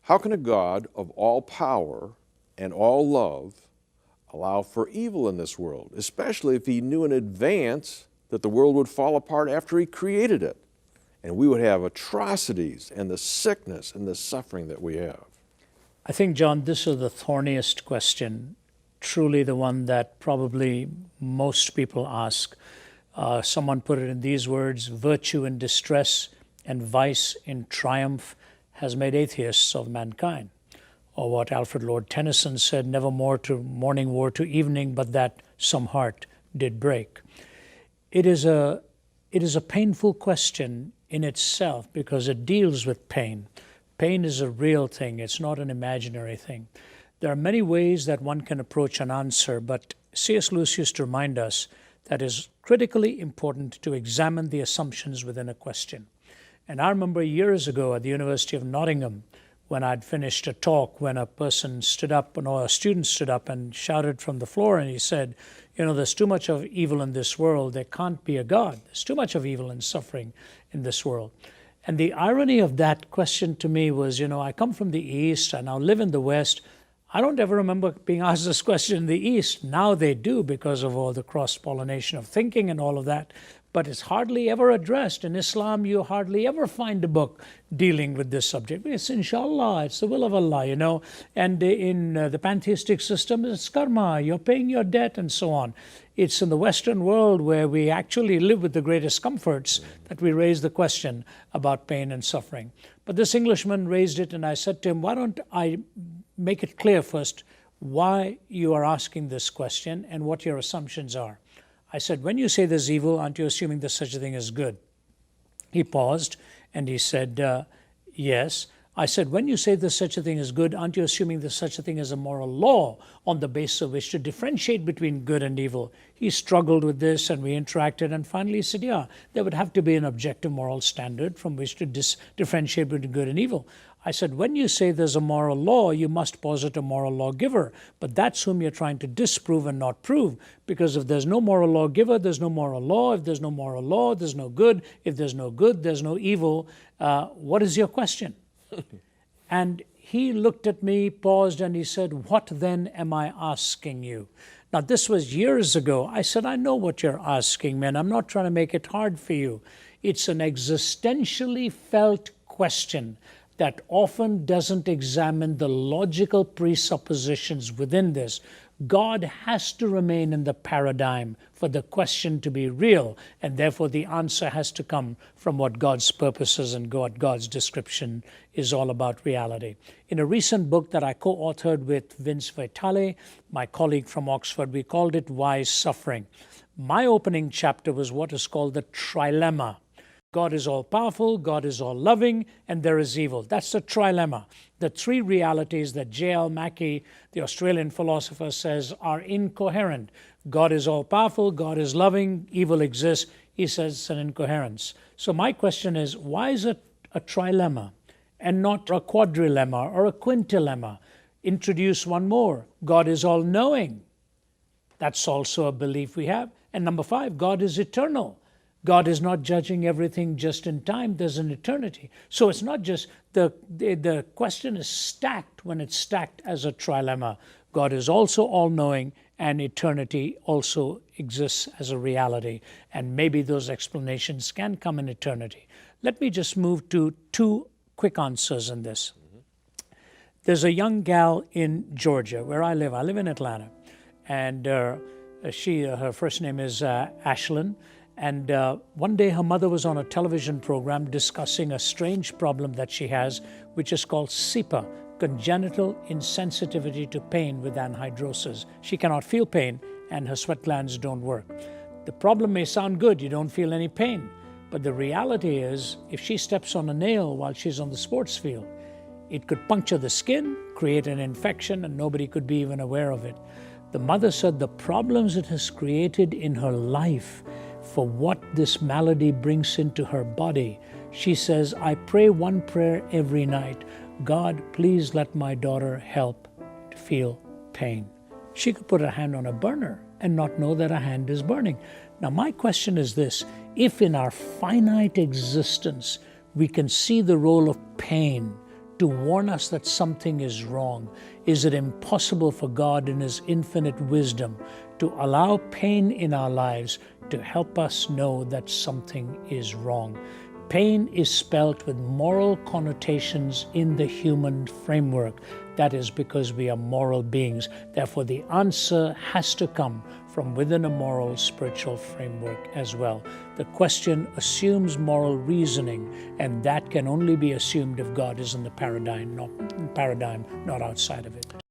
How can a God of all power and all love allow for evil in this world, especially if he knew in advance that the world would fall apart after he created it, and we would have atrocities and the sickness and the suffering that we have? I think, John, this is the thorniest question, truly the one that probably most people ask. Someone put it in these words: virtue in distress and vice in triumph has made atheists of mankind. Or what Alfred Lord Tennyson said, never more to morning wore to evening, but that some heart did break. It is a painful question in itself because it deals with pain. Pain is a real thing. It's not an imaginary thing. There are many ways that one can approach an answer, but C.S. Lewis used to remind us that it is critically important to examine the assumptions within a question. And I remember years ago at the University of Nottingham, when I'd finished a talk, when a person stood up, or a student stood up and shouted from the floor, and he said, there's too much of evil in this world. There can't be a God. There's too much of evil and suffering in this world. And the irony of that question to me was, I come from the East, I now live in the West. I don't ever remember being asked this question in the East. Now they do because of all the cross-pollination of thinking and all of that. But it's hardly ever addressed. In Islam, you hardly ever find a book dealing with this subject. It's inshallah, it's the will of Allah, And in the pantheistic system, it's karma, you're paying your debt and so on. It's in the Western world where we actually live with the greatest comforts that we raise the question about pain and suffering. But this Englishman raised it, and I said to him, why don't I make it clear first why you are asking this question and what your assumptions are. I said, when you say there's evil, aren't you assuming there's such a thing as good? He paused and he said, yes. I said, when you say there's such a thing as good, aren't you assuming there's such a thing as a moral law on the basis of which to differentiate between good and evil? He struggled with this and we interacted, and finally he said, yeah, there would have to be an objective moral standard from which to differentiate between good and evil. I said, when you say there's a moral law, you must posit a moral lawgiver, but that's whom you're trying to disprove and not prove, because if there's no moral lawgiver, there's no moral law. If there's no moral law, there's no good. If there's no good, there's no evil. What is your question? And he looked at me, paused, and he said, what then am I asking you? Now, this was years ago. I said, I know what you're asking, man. I'm not trying to make it hard for you. It's an existentially felt question that often doesn't examine the logical presuppositions within this. God has to remain in the paradigm for the question to be real, and therefore the answer has to come from what God's purposes and what God's description is all about reality. In a recent book that I co-authored with Vince Vitale, my colleague from Oxford, we called it Wise Suffering. My opening chapter was what is called the trilemma. God is all-powerful, God is all-loving, and there is evil. That's the trilemma. The three realities that J.L. Mackie, the Australian philosopher, says are incoherent. God is all-powerful, God is loving, evil exists. He says it's an incoherence. So my question is, why is it a trilemma and not a quadrilemma or a quintilemma? Introduce one more. God is all-knowing. That's also a belief we have. And number 5, God is eternal. God is not judging everything just in time. There's an eternity. So it's not just the question is stacked when it's stacked as a trilemma. God is also all-knowing, and eternity also exists as a reality. And maybe those explanations can come in eternity. Let me just move to 2 quick answers in this. There's a young gal in Georgia, where I live. I live in Atlanta. And her first name is Ashlyn. And one day her mother was on a television program discussing a strange problem that she has, which is called CIPA, congenital insensitivity to pain with anhidrosis. She cannot feel pain and her sweat glands don't work. The problem may sound good, you don't feel any pain, but the reality is if she steps on a nail while she's on the sports field, it could puncture the skin, create an infection, and nobody could be even aware of it. The mother said the problems it has created in her life for what this malady brings into her body. She says, I pray one prayer every night. God, please let my daughter help to feel pain. She could put her hand on a burner and not know that her hand is burning. Now, my question is this: if in our finite existence we can see the role of pain to warn us that something is wrong? Is it impossible for God in His infinite wisdom to allow pain in our lives to help us know that something is wrong? Pain is spelt with moral connotations in the human framework. That is because we are moral beings. Therefore, the answer has to come from within a moral, spiritual framework as well. The question assumes moral reasoning, and that can only be assumed if God is in the paradigm, not outside of it.